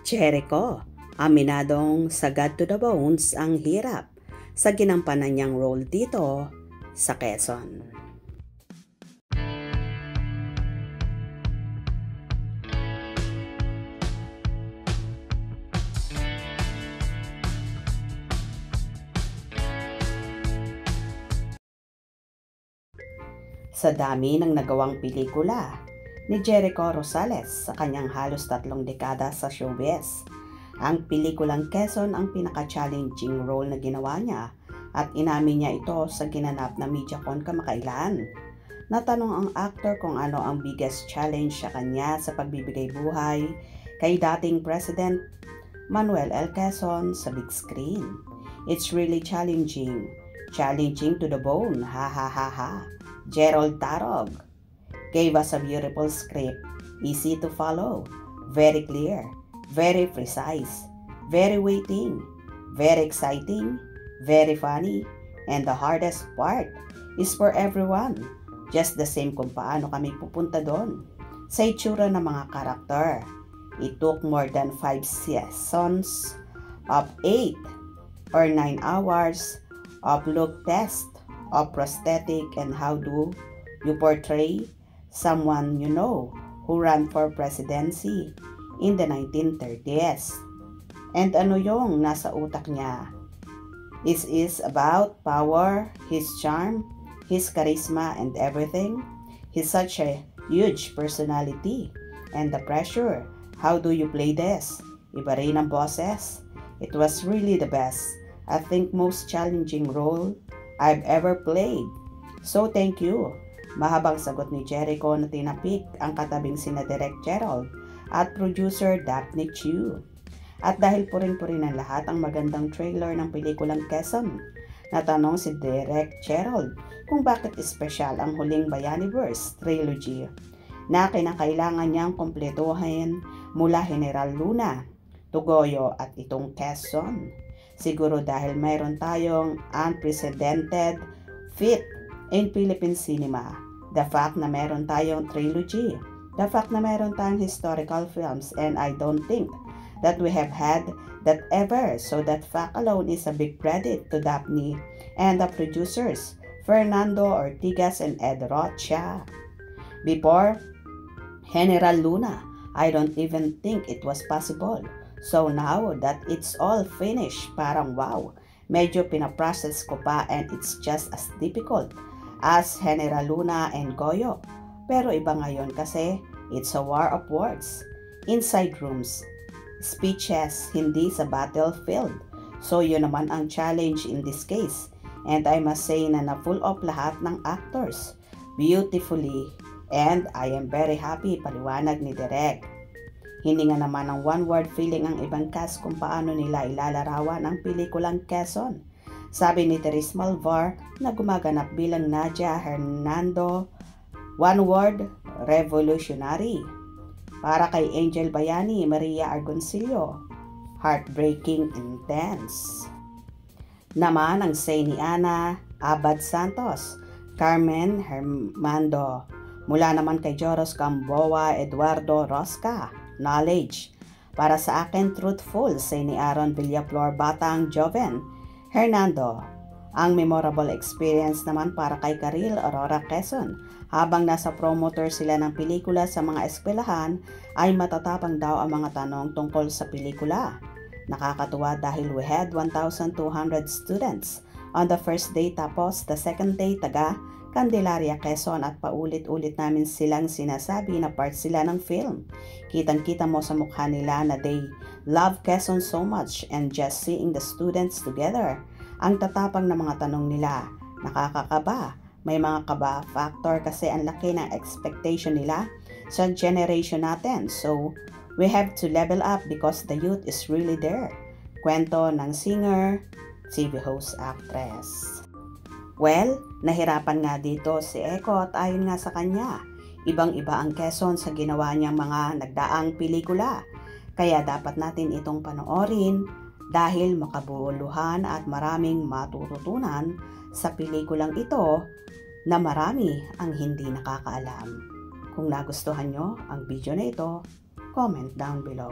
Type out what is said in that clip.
Jericho, aminadong sagad to the bones ang hirap sa ginampanan niyang role dito sa Quezon. Sa dami ng nagawang pelikula ni Jericho Rosales sa kanyang halos 3 dekada sa showbiz, ang pelikulang Quezon ang pinaka-challenging role na ginawa niya at inamin niya ito sa ginanap na MediaCon kamakailan. Natanong ang actor kung ano ang biggest challenge sa kanya sa pagbibigay buhay kay dating President Manuel L. Quezon sa big screen. It's really challenging. Challenging to the bone, ha ha ha ha. Gerald Tarog gave us a beautiful script, easy to follow, very clear, very precise, very waiting, very exciting, very funny, and the hardest part is for everyone. Just the same kung paano kami pupunta doon sa itsura ng mga karakter. It took more than 5 seasons of 8 or 9 hours of look test, of prosthetic, and how do you portray someone you know who ran for presidency in the 1930s. And ano yung nasa utak niya? Is about power, his charm, his charisma, and everything. He's such a huge personality. And the pressure, how do you play this? Iba rin ang boses. It was really the best. I think most challenging role I've ever played. So thank you. Mahabang sagot ni Jericho na tinapik ang katabing sina Direk Gerald at producer Daphne Chiu. At dahil puring-puri ng lahat ang magandang trailer ng pelikulang Quezon, natanong si Direk Gerald kung bakit espesyal ang huling Bayaniverse trilogy na kinakailangan niyang kumpletuhin mula General Luna, Tugoyo at itong Quezon. Siguro dahil mayroon tayong unprecedented feat in Philippine cinema. The fact na meron tayong trilogy, the fact na meron tayong historical films, and I don't think that we have had that ever. So that fact alone is a big credit to Daphne and the producers, Fernando Ortigas and Ed Rocha. Before General Luna, I don't even think it was possible. So now that it's all finished, parang wow, medyo pinaprocess ko pa and it's just as difficult as General Luna and Goyo. Pero iba ngayon kasi it's a war of words. Inside rooms, speeches, hindi sa battlefield. So yun naman ang challenge in this case. And I must say na na-full of lahat ng actors beautifully. And I am very happy, paliwanag ni Direk. Hindi nga naman ng one-word feeling ang ibang cast kung paano nila ilalarawan ang pelikulang Quezon. Sabi ni Therese Malvar na gumaganap bilang Nadia Hernando, one word, revolutionary. Para kay Angel Bayani, Maria Argoncillo, heartbreaking intense. Naman ang say ni Ana Abad Santos, Carmen Hermando. Mula naman kay Joros Gamboa, Eduardo Rosca, knowledge. Para sa akin, truthful, say ni Aaron Villaflor Batang Joven Hernando. Ang memorable experience naman para kay Karil Aurora Quezon. Habang nasa promoter sila ng pelikula sa mga eskwelahan, ay matatapang daw ang mga tanong tungkol sa pelikula. Nakakatuwa dahil we had 1,200 students on the first day, tapos the second day taga Candelaria, Quezon, at paulit-ulit namin silang sinasabi na part sila ng film. Kitang-kita mo sa mukha nila na they love Quezon so much, and just seeing the students together. Ang tatapang na mga tanong nila, nakakakaba. May mga kaba factor kasi ang laki ng expectation nila sa generation natin. So, we have to level up because the youth is really there. Kwento ng singer, TV host, actress. Well, nahirapan nga dito si Eko at ayon nga sa kanya, ibang-iba ang Quezon sa ginawa niyang mga nagdaang pelikula. Kaya dapat natin itong panoorin dahil makabuluhan at maraming matututunan sa pelikulang ito na marami ang hindi nakakaalam. Kung nagustuhan nyo ang video na ito, comment down below.